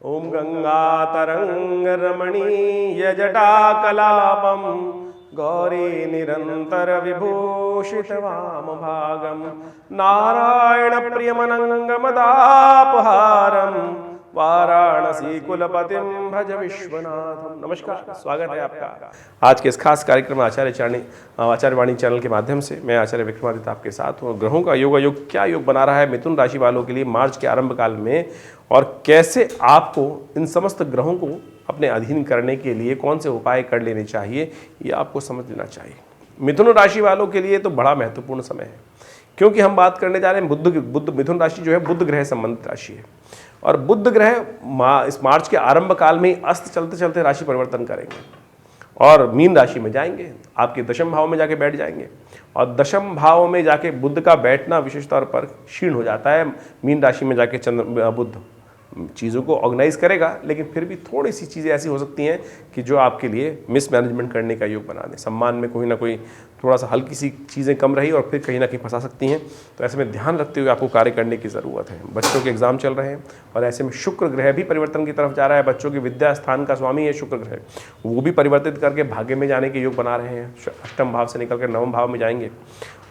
ओम गंगातरंगरमणीयजटाकलापं गौरी निरंतर विभूषित वामभागं नारायणप्रियमनंगमदापहारं वाराणसी कुलपतिं भज विश्वनाथम। नमस्कार, स्वागत है आपका आज के इस खास कार्यक्रम आचार्यवाणी चैनल के माध्यम से। मैं आचार्य विक्रमादित्य आपके साथ हूँ। ग्रहों का योग क्या योग बना रहा है मिथुन राशि वालों के लिए मार्च के आरंभ काल में, और कैसे आपको इन समस्त ग्रहों को अपने अधीन करने के लिए कौन से उपाय कर लेने चाहिए, ये आपको समझ लेना चाहिए। मिथुन राशि वालों के लिए तो बड़ा महत्वपूर्ण समय है, क्योंकि हम बात करने जा रहे हैं बुध मिथुन राशि जो है बुध ग्रह संबंधित राशि है, और बुध ग्रह इस मार्च के आरंभ काल में अस्त चलते चलते राशि परिवर्तन करेंगे और मीन राशि में जाएंगे, आपके दशम भाव में जाके बैठ जाएंगे। और दशम भाव में जाके बुध का बैठना विशेष तौर पर क्षीण हो जाता है। मीन राशि में जाके बुध चीज़ों को ऑर्गेनाइज करेगा, लेकिन फिर भी थोड़ी सी चीज़ें ऐसी हो सकती हैं कि जो आपके लिए मिसमैनेजमेंट करने का योग बना दें। सम्मान में कोई ना कोई थोड़ा सा हल्की सी चीज़ें कम रही और फिर कहीं ना कहीं फंसा सकती हैं। तो ऐसे में ध्यान रखते हुए आपको कार्य करने की ज़रूरत है। बच्चों के एग्जाम चल रहे हैं और ऐसे में शुक्र ग्रह भी परिवर्तन की तरफ जा रहा है। बच्चों के विद्या स्थान का स्वामी है शुक्र ग्रह, वो भी परिवर्तित करके भाग्य में जाने के योग बना रहे हैं। अष्टम भाव से निकल कर नवम भाव में जाएंगे,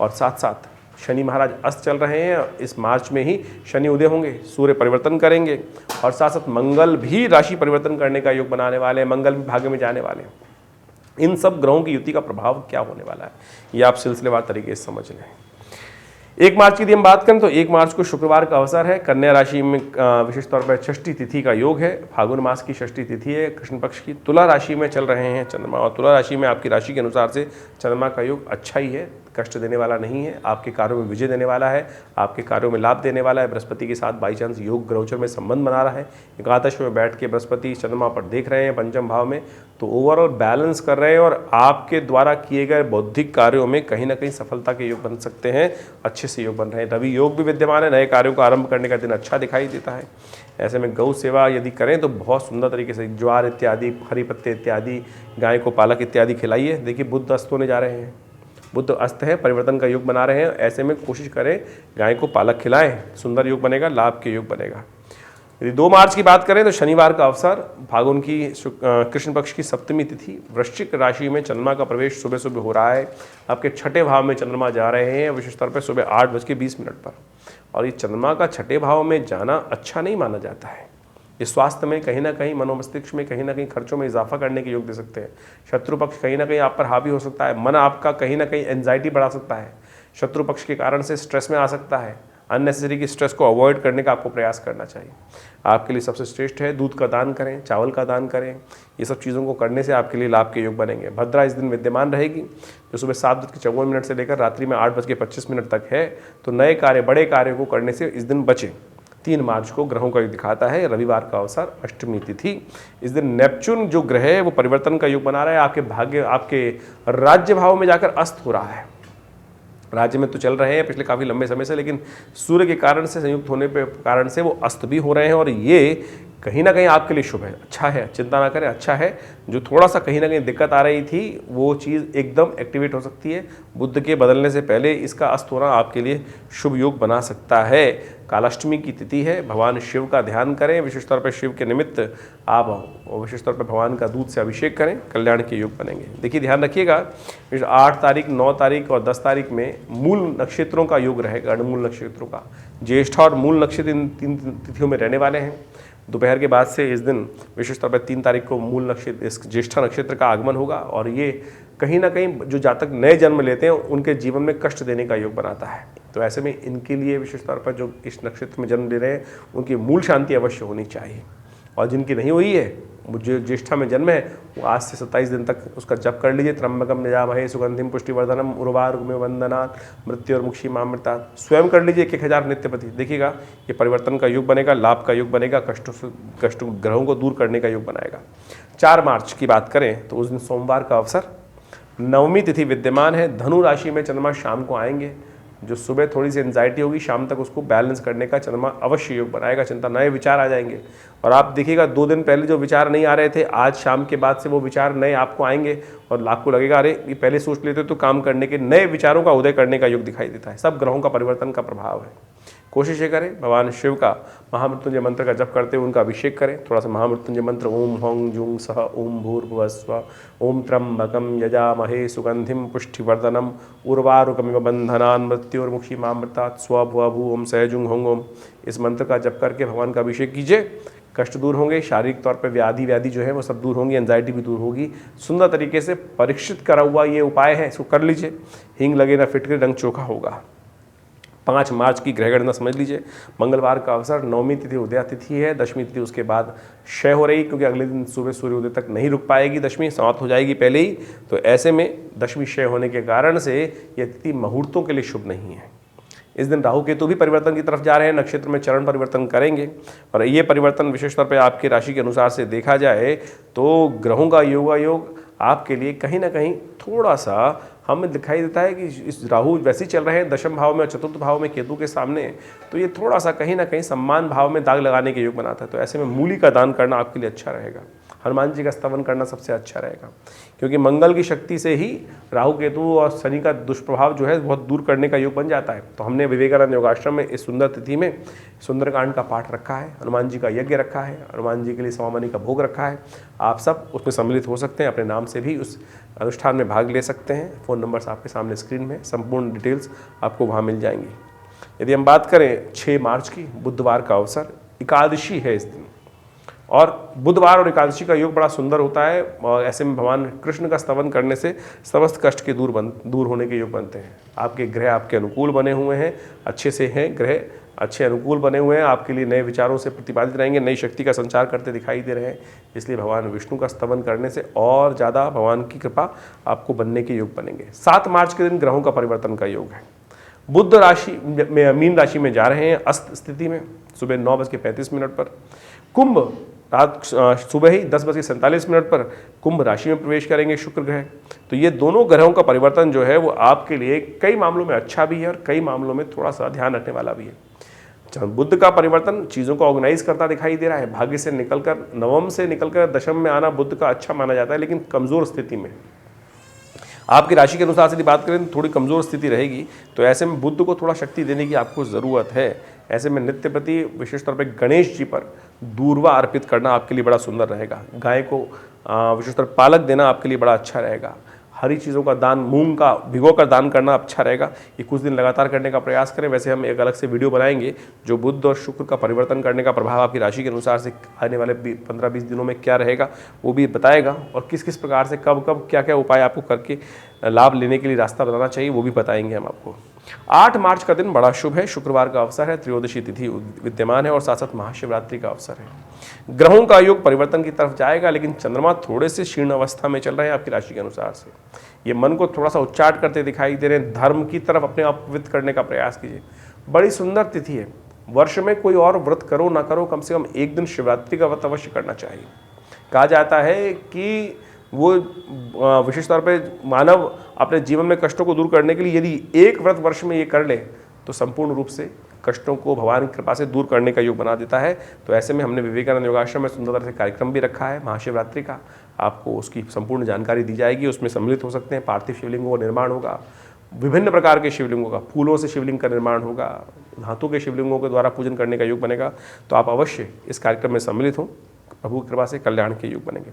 और साथ साथ शनि महाराज अस्त चल रहे हैं। इस मार्च में ही शनि उदय होंगे, सूर्य परिवर्तन करेंगे, और साथ साथ मंगल भी राशि परिवर्तन करने का योग बनाने वाले हैं। मंगल भी भाग्य में जाने वाले हैं। इन सब ग्रहों की युति का प्रभाव क्या होने वाला है, ये आप सिलसिलेवार तरीके से समझ लें। 1 मार्च की यदि हम बात करें तो 1 मार्च को शुक्रवार का अवसर है। कन्या राशि में विशेष तौर पर षष्ठी तिथि का योग है। फागुन मास की षष्ठी तिथि है कृष्ण पक्ष की। तुला राशि में चल रहे हैं चंद्रमा, और तुला राशि में आपकी राशि के अनुसार से चंद्रमा का योग अच्छा ही है, कष्ट देने वाला नहीं है, आपके कार्यों में विजय देने वाला है, आपके कार्यों में लाभ देने वाला है। बृहस्पति के साथ बाई चांस योग ग्रहोचर में संबंध बना रहा है। एकादश में बैठ के बृहस्पति चंद्रमा पर देख रहे हैं पंचम भाव में, तो ओवरऑल बैलेंस कर रहे हैं, और आपके द्वारा किए गए बौद्धिक कार्यों में कहीं ना कहीं सफलता के योग बन सकते हैं, अच्छे से योग बन रहे हैं। रवि योग भी विद्यमान है, नए कार्यों को आरंभ करने का दिन अच्छा दिखाई देता है। ऐसे में गौ सेवा यदि करें तो बहुत सुंदर तरीके से ज्वार इत्यादि, हरी पत्ते इत्यादि, गाय को पालक इत्यादि खिलाइए। देखिए बुध अस्त होने जा रहे हैं, बुध अस्त है, परिवर्तन का योग बना रहे हैं। ऐसे में कोशिश करें गाय को पालक खिलाएं, सुंदर योग बनेगा, लाभ के योग बनेगा। यदि 2 मार्च की बात करें तो शनिवार का अवसर, फागुन की कृष्ण पक्ष की सप्तमी तिथि, वृश्चिक राशि में चंद्रमा का प्रवेश सुबह सुबह हो रहा है। आपके छठे भाव में चंद्रमा जा रहे हैं विशेष तौर पर सुबह 8:20 पर, और ये चंद्रमा का छठे भाव में जाना अच्छा नहीं माना जाता है। इस स्वास्थ्य में कहीं ना कहीं, मनोमस्तिष्क में कहीं ना कहीं खर्चों में इजाफा करने के योग दे सकते हैं। शत्रु पक्ष कहीं ना कहीं आप पर हावी हो सकता है। मन आपका कहीं ना कहीं एंजाइटी बढ़ा सकता है। शत्रु पक्ष के कारण से स्ट्रेस में आ सकता है। अननेसेसरी की स्ट्रेस को अवॉइड करने का आपको प्रयास करना चाहिए। आपके लिए सबसे श्रेष्ठ है दूध का दान करें, चावल का दान करें। ये सब चीज़ों को करने से आपके लिए लाभ के योग बनेंगे। भद्रा इस दिन विद्यमान रहेगी, जो सुबह 7:54 से लेकर रात्रि में 8:25 तक है। तो नए कार्य, बड़े कार्यों को करने से इस दिन बचें। 3 मार्च को ग्रहों का योग दिखाता है, रविवार का अवसर, अष्टमी तिथि। इस दिन नेपच्यून जो ग्रह है वो परिवर्तन का योग बना रहा है। आपके भाग्य, आपके राज्य भाव में जाकर अस्त हो रहा है। राज्य में तो चल रहे हैं पिछले काफ़ी लंबे समय से, लेकिन सूर्य के कारण से, संयुक्त होने के कारण से वो अस्त भी हो रहे हैं, और ये कहीं ना कहीं आपके लिए शुभ है, अच्छा है, चिंता ना करें, अच्छा है। जो थोड़ा सा कहीं ना कहीं दिक्कत आ रही थी वो चीज़ एकदम एक्टिवेट हो सकती है। बुध के बदलने से पहले इसका अस्त होना आपके लिए शुभ योग बना सकता है। कालाष्टमी की तिथि है, भगवान शिव का ध्यान करें। विशेष तौर पर शिव के निमित्त आप विशेष तौर पर भगवान का दूध से अभिषेक करें, कल्याण के योग बनेंगे। देखिए ध्यान रखिएगा, 8 तारीख, 9 तारीख और 10 तारीख में मूल नक्षत्रों का योग रहेगा। अणमूल नक्षत्रों का, ज्येष्ठा और मूल नक्षत्र इन 3 तिथियों में रहने वाले हैं। दोपहर के बाद से इस दिन विशेष तौर पर 3 तारीख को मूल नक्षत्र, इस ज्येष्ठा नक्षत्र का आगमन होगा, और ये कहीं ना कहीं जो जातक नए जन्म लेते हैं उनके जीवन में कष्ट देने का योग बनाता है। तो ऐसे में इनके लिए विशेष तौर पर जो इस नक्षत्र में जन्म ले रहे हैं उनकी मूल शांति अवश्य होनी चाहिए, और जिनकी नहीं हुई है, जो ज्येष्ठा में जन्म है, वो आज से 27 दिन तक उसका जप कर लीजिए। त्र्यंबकम यजामहे सुगंधिम पुष्टिवर्धनम उर्वारुकमिव वंदनात् मृत्युर्मुक्षीमामृतात्। स्वयं कर लीजिए 1000 नित्यपति। देखिएगा ये परिवर्तन का योग बनेगा, लाभ का योग बनेगा, कष्टों ग्रहों को दूर करने का योग बनाएगा। 4 मार्च की बात करें तो उस दिन सोमवार का अवसर, नवमी तिथि विद्यमान है। धनु राशि में चंद्रमा शाम को आएंगे। जो सुबह थोड़ी सी एंजाइटी होगी, शाम तक उसको बैलेंस करने का चंद्रमा अवश्य योग बनाएगा। चिंता, नए विचार आ जाएंगे, और आप देखिएगा 2 दिन पहले जो विचार नहीं आ रहे थे, आज शाम के बाद से वो विचार नए आपको आएंगे, और आपको लगेगा अरे ये पहले सोच लेते तो काम करने के, नए विचारों का उदय करने का योग दिखाई देता है। सब ग्रहों का परिवर्तन का प्रभाव है। कोशिश ये करें भगवान शिव का महामृत्युंजय मंत्र का जप करते हुए उनका अभिषेक करें। थोड़ा सा महामृत्युंजय मंत्र ओम हौं जुं सह ओम भूर्भुवस्व ओम त्र्यंबकं यजामहे सुगंधिम पुष्टिवर्धनम उर्वारुकमिव बंधनान् मृत्योर्मुक्षीमामृतात् स्वभुवभु ओम सहजुं हौं ओम, इस मंत्र का जप करके भगवान का अभिषेक कीजिए। कष्ट दूर होंगे, शारीरिक तौर पे व्याधि जो है वो सब दूर होंगी, एंजाइटी भी दूर होगी। सुंदर तरीके से परीक्षित करा हुआ ये उपाय है, इसको कर लीजिए। हींग लगे ना फिटकर रंग चोखा होगा। 5 मार्च की ग्रह गणना समझ लीजिए। मंगलवार का अवसर, 9वीं तिथि उदया तिथि है, 10वीं तिथि उसके बाद क्षय हो रही, क्योंकि अगले दिन सुबह सूर्योदय तक नहीं रुक पाएगी, 10वीं समाप्त हो जाएगी पहले ही। तो ऐसे में 10वीं क्षय होने के कारण से यह तिथि मुहूर्तों के लिए शुभ नहीं है। इस दिन राहु केतु भी परिवर्तन की तरफ जा रहे हैं, नक्षत्र में चरण परिवर्तन करेंगे। और ये परिवर्तन विशेष तौर पर आपकी राशि के अनुसार से देखा जाए तो ग्रहों का योगायोग आपके लिए कहीं ना कहीं थोड़ा सा हमें दिखाई देता है कि इस राहु वैसे ही चल रहे हैं दशम भाव में और चतुर्थ भाव में केतु के सामने, तो ये थोड़ा सा कहीं ना कहीं सम्मान भाव में दाग लगाने के योग बनाता है। तो ऐसे में मूली का दान करना आपके लिए अच्छा रहेगा। हनुमान जी का स्तवन करना सबसे अच्छा रहेगा, क्योंकि मंगल की शक्ति से ही राहु केतु और शनि का दुष्प्रभाव जो है बहुत दूर करने का योग बन जाता है। तो हमने विवेकानंद योगाश्रम में इस सुंदर तिथि में सुंदरकांड का पाठ रखा है, हनुमान जी का यज्ञ रखा है, हनुमान जी के लिए सवामनी का भोग रखा है। आप सब उसमें सम्मिलित हो सकते हैं, अपने नाम से भी उस अनुष्ठान में भाग ले सकते हैं। फ़ोन नंबर्स आपके सामने स्क्रीन में, संपूर्ण डिटेल्स आपको वहाँ मिल जाएंगी। यदि हम बात करें 6 मार्च की, बुधवार का अवसर, एकादशी है इस दिन, और बुधवार और एकादशी का योग बड़ा सुंदर होता है। और ऐसे में भगवान कृष्ण का स्तवन करने से समस्त कष्ट के दूर होने के योग बनते हैं। आपके ग्रह आपके अनुकूल बने हुए हैं, अच्छे से हैं ग्रह, अच्छे अनुकूल बने हुए हैं, आपके लिए नए विचारों से प्रतिपादित रहेंगे, नई शक्ति का संचार करते दिखाई दे रहे हैं। इसलिए भगवान विष्णु का स्तवन करने से और ज़्यादा भगवान की कृपा आपको बनने के योग बनेंगे। 7 मार्च के दिन ग्रहों का परिवर्तन का योग है। बुध राशि में मीन राशि में जा रहे हैं अस्त स्थिति में, सुबह 9:35 पर। कुंभ रात सुबह ही 10:47 पर कुंभ राशि में प्रवेश करेंगे शुक्र ग्रह। तो ये दोनों ग्रहों का परिवर्तन जो है वो आपके लिए कई मामलों में अच्छा भी है और कई मामलों में थोड़ा सा ध्यान रखने वाला भी है। बुध का परिवर्तन चीज़ों को ऑर्गेनाइज करता दिखाई दे रहा है। भाग्य से निकलकर नवम से निकलकर दशम में आना बुध का अच्छा माना जाता है, लेकिन कमज़ोर स्थिति में। आपकी राशि के अनुसार से यदि बात करें तो थोड़ी कमज़ोर स्थिति रहेगी। तो ऐसे में बुध को थोड़ा शक्ति देने की आपको ज़रूरत है। ऐसे में नित्य प्रति विशेष तौर पर गणेश जी पर दूर्वा अर्पित करना आपके लिए बड़ा सुंदर रहेगा। गाय को विशेष तौर पर पालक देना आपके लिए बड़ा अच्छा रहेगा। हरी चीज़ों का दान, मूंग का भिगोकर दान करना अच्छा रहेगा। ये कुछ दिन लगातार करने का प्रयास करें। वैसे हम एक अलग से वीडियो बनाएंगे जो बुध और शुक्र का परिवर्तन करने का प्रभाव आपकी राशि के अनुसार से आने वाले 15-20 दिनों में क्या रहेगा वो भी बताएगा, और किस किस प्रकार से कब कब क्या क्या उपाय आपको करके लाभ लेने के लिए रास्ता बताना चाहिए वो भी बताएंगे हम आपको। 8 मार्च का दिन बड़ा शुभ है, शुक्रवार का अवसर है, त्रयोदशी तिथि विद्यमान है और साथ साथ महाशिवरात्रि का अवसर है। ग्रहों का योग परिवर्तन की तरफ जाएगा, लेकिन चंद्रमा थोड़े से क्षीण अवस्था में चल रहे हैं आपकी राशि के अनुसार से। ये मन को थोड़ा सा उच्चाट करते दिखाई दे रहे हैं। धर्म की तरफ अपने आप पवित्र करने का प्रयास कीजिए। बड़ी सुंदर तिथि है। वर्ष में कोई और व्रत करो ना करो, कम से कम एक दिन शिवरात्रि का व्रत अवश्य करना चाहिए। कहा जाता है कि वो विशेष तौर पे मानव अपने जीवन में कष्टों को दूर करने के लिए यदि एक व्रत वर्ष में ये कर ले तो संपूर्ण रूप से कष्टों को भगवान की कृपा से दूर करने का योग बना देता है। तो ऐसे में हमने विवेकानंद योगाश्रम में सुंदर से कार्यक्रम भी रखा है महाशिवरात्रि का। आपको उसकी संपूर्ण जानकारी दी जाएगी, उसमें सम्मिलित हो सकते हैं। पार्थिव शिवलिंगों का निर्माण होगा, विभिन्न प्रकार के शिवलिंगों का, फूलों से शिवलिंग का निर्माण होगा, धातु के शिवलिंगों के द्वारा पूजन करने का योग बनेगा। तो आप अवश्य इस कार्यक्रम में सम्मिलित हों, प्रभु की कृपा से कल्याण के योग बनेंगे।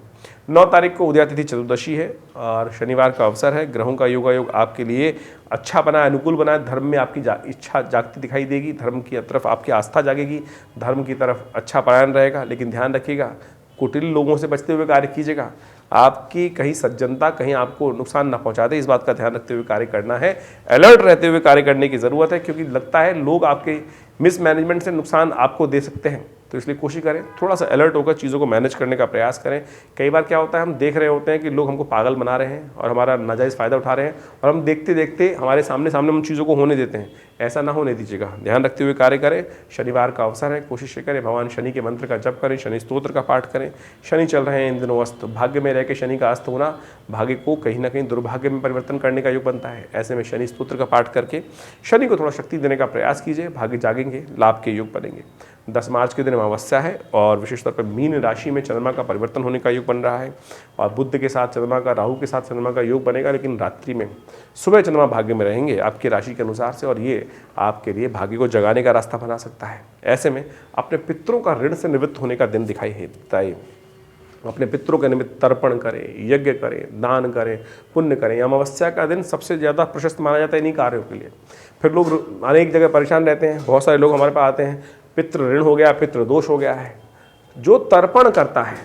9 तारीख को उदया तिथि चतुर्दशी है और शनिवार का अवसर है। ग्रहों का योगायोग आपके लिए अच्छा बना है, अनुकूल बना है। धर्म में आपकी इच्छा जागती दिखाई देगी, धर्म की तरफ आपकी आस्था जागेगी, धर्म की तरफ अच्छा पलायन रहेगा। लेकिन ध्यान रखिएगा, कुटिल लोगों से बचते हुए कार्य कीजिएगा। आपकी कहीं सज्जनता कहीं आपको नुकसान ना पहुंचा दे, इस बात का ध्यान रखते हुए कार्य करना है। अलर्ट रहते हुए कार्य करने की ज़रूरत है, क्योंकि लगता है लोग आपके मिसमैनेजमेंट से नुकसान आपको दे सकते हैं। तो इसलिए कोशिश करें थोड़ा सा अलर्ट होकर चीज़ों को मैनेज करने का प्रयास करें। कई बार क्या होता है, हम देख रहे होते हैं कि लोग हमको पागल बना रहे हैं और हमारा नाजायज़ फ़ायदा उठा रहे हैं, और हम देखते देखते हमारे सामने उन चीज़ों को होने देते हैं। ऐसा ना होने दीजिएगा, ध्यान रखते हुए कार्य करें। शनिवार का अवसर है, कोशिश करें भगवान शनि के मंत्र का जप करें, शनि स्तोत्र का पाठ करें। शनि चल रहे हैं इन दिनों अस्त, भाग्य में रह के शनि का अस्त होना भाग्य को कहीं ना कहीं दुर्भाग्य में परिवर्तन करने का योग बनता है। ऐसे में शनि स्तोत्र का पाठ करके शनि को थोड़ा शक्ति देने का प्रयास कीजिए, भाग्य जागेंगे, लाभ के योग बनेंगे। 10 मार्च के दिन अमावस्या है और विशेष तौर पर मीन राशि में चंद्रमा का परिवर्तन होने का योग बन रहा है और बुध के साथ चंद्रमा का, राहु के साथ चंद्रमा का योग बनेगा, लेकिन रात्रि में। सुबह चंद्रमा भाग्य में रहेंगे आपकी राशि के अनुसार से और ये आपके लिए भाग्य को जगाने का रास्ता बना सकता है। ऐसे में अपने पितरों का ऋण से निवृत्त होने का दिन दिखाई देता है। अपने पितरों के निमित्त तर्पण करें, यज्ञ करें, दान करें, पुण्य करें। अमावस्या का दिन सबसे ज़्यादा प्रशस्त माना जाता है इन्हीं कार्यों के लिए। फिर लोग अनेक जगह परेशान रहते हैं, बहुत सारे लोग हमारे पास आते हैं, पितृ ऋण हो गया, पितृ दोष हो गया है। जो तर्पण करता है,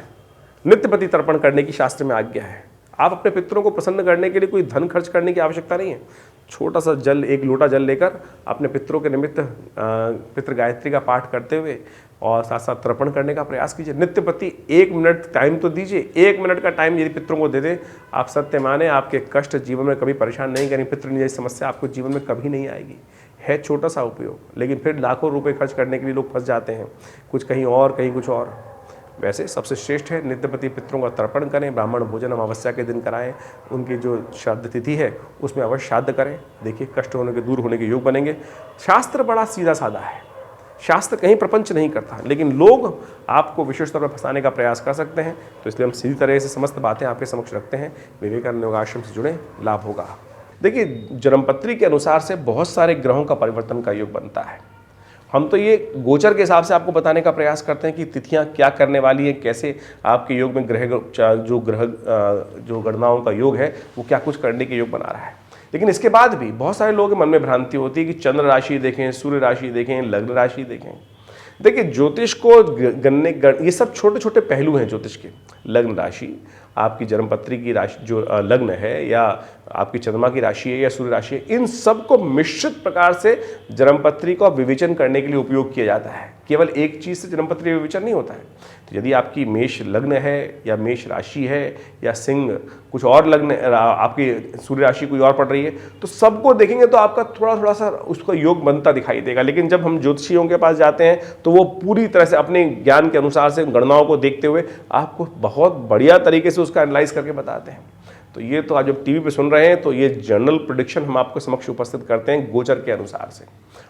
नित्यपति तर्पण करने की शास्त्र में आज्ञा है। आप अपने पितरों को प्रसन्न करने के लिए कोई धन खर्च करने की आवश्यकता नहीं है। छोटा सा जल, 1 लोटा जल लेकर अपने पितरों के निमित्त पितृ गायत्री का पाठ करते हुए और साथ साथ तर्पण करने का प्रयास कीजिए। नित्यपति 1 मिनट टाइम तो दीजिए। 1 मिनट का टाइम यदि पितरों को दे दें, आप सत्य माने आपके कष्ट जीवन में कभी परेशान नहीं करेंगे। पितृ जैसी समस्या आपको जीवन में कभी नहीं आएगी। है छोटा सा उपयोग, लेकिन फिर लाखों रुपए खर्च करने के लिए लोग फंस जाते हैं, कुछ कहीं और कहीं कुछ और। वैसे सबसे श्रेष्ठ है नित्यपति पितरों का तर्पण करें, ब्राह्मण भोजन अमावस्या के दिन कराएं, उनकी जो श्राद्ध तिथि है उसमें अवश्य श्राद्ध करें। देखिए कष्ट होने के दूर होने के योग बनेंगे। शास्त्र बड़ा सीधा साधा है, शास्त्र कहीं प्रपंच नहीं करता, लेकिन लोग आपको विशेष तौर पर फंसाने का प्रयास कर सकते हैं। तो इसलिए हम सीधी तरह से समस्त बातें आपके समक्ष रखते हैं। विवेकानंद योगाश्रम से जुड़े, लाभ होगा। देखिए जन्मपत्री के अनुसार से बहुत सारे ग्रहों का परिवर्तन का योग बनता है। हम तो ये गोचर के हिसाब से आपको बताने का प्रयास करते हैं कि तिथियां क्या करने वाली है, कैसे आपके योग में जो गणनाओं का योग है वो क्या कुछ करने के योग बना रहा है। लेकिन इसके बाद भी बहुत सारे लोगों के मन में भ्रांति होती है कि चंद्र राशि देखें, सूर्य राशि देखें, लग्न राशि देखें। देखिए ज्योतिष को गणने ये सब छोटे छोटे पहलू हैं ज्योतिष के। लग्न राशि, आपकी जन्मपत्री की राशि जो लग्न है, या आपकी चंद्रमा की राशि है या सूर्य राशि है, इन सब को मिश्रित प्रकार से जन्मपत्री का विवेचन करने के लिए उपयोग किया जाता है। केवल एक चीज़ से जन्मपत्री विवेचन नहीं होता है। तो यदि आपकी मेष लग्न है या मेष राशि है या सिंह कुछ और लग्न, आपकी सूर्य राशि कोई और पड़ रही है, तो सबको देखेंगे तो आपका थोड़ा सा उसका योग बनता दिखाई देगा। लेकिन जब हम ज्योतिषियों के पास जाते हैं तो वो पूरी तरह से अपने ज्ञान के अनुसार से गणनाओं को देखते हुए आपको बहुत बढ़िया तरीके से उसका एनालाइज करके बताते हैं। तो ये तो आज जब टीवी पे सुन रहे हैं तो ये जनरल प्रेडिक्शन हम आपको समक्ष उपस्थित करते हैं गोचर के अनुसार से,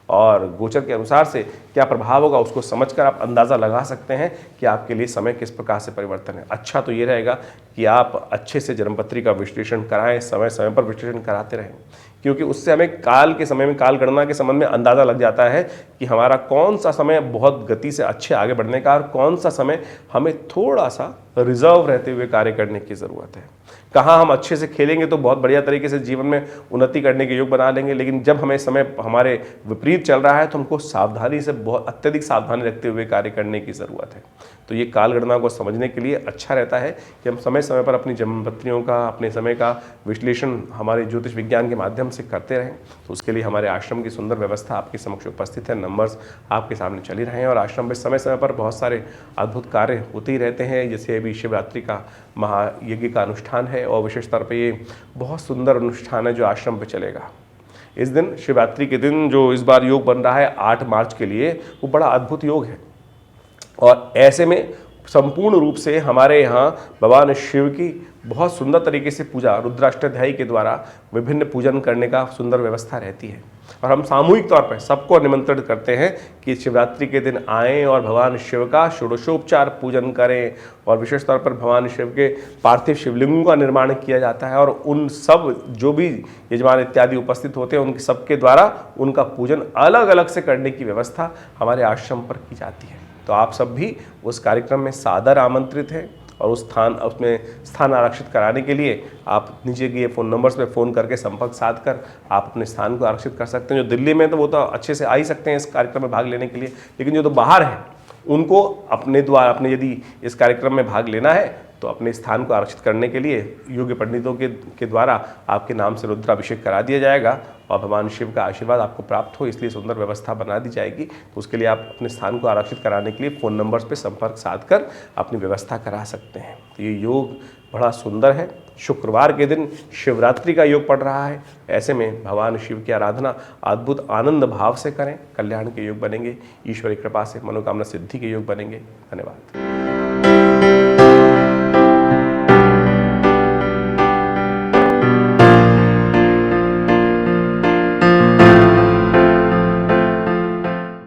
और गोचर के अनुसार से क्या प्रभाव होगा उसको समझकर आप अंदाज़ा लगा सकते हैं कि आपके लिए समय किस प्रकार से परिवर्तन है। अच्छा तो ये रहेगा कि आप अच्छे से जन्मपत्री का विश्लेषण कराएं, समय समय पर विश्लेषण कराते रहें, क्योंकि उससे हमें काल के समय में, काल गणना के संबंध में अंदाज़ा लग जाता है कि हमारा कौन सा समय बहुत गति से अच्छे आगे बढ़ने का और कौन सा समय हमें थोड़ा सा रिजर्व रहते हुए कार्य करने की ज़रूरत है। कहाँ हम अच्छे से खेलेंगे तो बहुत बढ़िया तरीके से जीवन में उन्नति करने के योग बना लेंगे, लेकिन जब हमें समय हमारे विपरीत चल रहा है तो हमको सावधानी से, बहुत अत्यधिक सावधानी रखते हुए कार्य करने की ज़रूरत है। तो ये काल गणना को समझने के लिए अच्छा रहता है कि हम समय समय पर अपनी जन्मपत्रियों का, अपने समय का विश्लेषण हमारे ज्योतिष विज्ञान के माध्यम से करते रहें। तो उसके लिए हमारे आश्रम की सुंदर व्यवस्था आपके समक्ष उपस्थित है। नंबर्स आपके सामने चल ही रहे हैं और आश्रम में समय समय पर बहुत सारे अद्भुत कार्य होते ही रहते हैं। जैसे अभी शिवरात्रि का महायज्ञ का अनुष्ठान है और विशेष तौर पर ये बहुत सुंदर अनुष्ठान है जो आश्रम पर चलेगा। इस दिन शिवरात्रि के दिन जो इस बार योग बन रहा है 8 मार्च के लिए, वो बड़ा अद्भुत योग है। और ऐसे में संपूर्ण रूप से हमारे यहाँ भगवान शिव की बहुत सुंदर तरीके से पूजा रुद्राष्टाध्यायी के द्वारा विभिन्न पूजन करने का सुंदर व्यवस्था रहती है। और हम सामूहिक तौर पर सबको निमंत्रित करते हैं कि शिवरात्रि के दिन आएँ और भगवान शिव का षोडशोपचार पूजन करें। और विशेष तौर पर भगवान शिव के पार्थिव शिवलिंगों का निर्माण किया जाता है और उन सब जो भी यजमान इत्यादि उपस्थित होते हैं उनके सबके द्वारा उनका पूजन अलग अलग से करने की व्यवस्था हमारे आश्रम पर की जाती है। तो आप सब भी उस कार्यक्रम में सादर आमंत्रित हैं और उसमें स्थान आरक्षित कराने के लिए आप नीचे दिए फ़ोन नंबर्स पे फ़ोन करके संपर्क साध कर आप अपने स्थान को आरक्षित कर सकते हैं। जो दिल्ली में तो वो तो अच्छे से आ ही सकते हैं इस कार्यक्रम में भाग लेने के लिए, लेकिन जो तो बाहर है उनको अपने यदि इस कार्यक्रम में भाग लेना है तो अपने स्थान को आरक्षित करने के लिए योग्य पंडितों के द्वारा आपके नाम से रुद्राभिषेक करा दिया जाएगा और भगवान शिव का आशीर्वाद आपको प्राप्त हो, इसलिए सुंदर व्यवस्था बना दी जाएगी। तो उसके लिए आप अपने स्थान को आरक्षित कराने के लिए फ़ोन नंबर्स पे संपर्क साध कर अपनी व्यवस्था करा सकते हैं। तो ये योग बड़ा सुंदर है। शुक्रवार के दिन शिवरात्रि का योग पड़ रहा है। ऐसे में भगवान शिव की आराधना अद्भुत आनंद भाव से करें, कल्याण के योग बनेंगे। ईश्वरी कृपा से मनोकामना सिद्धि के योग बनेंगे। धन्यवाद।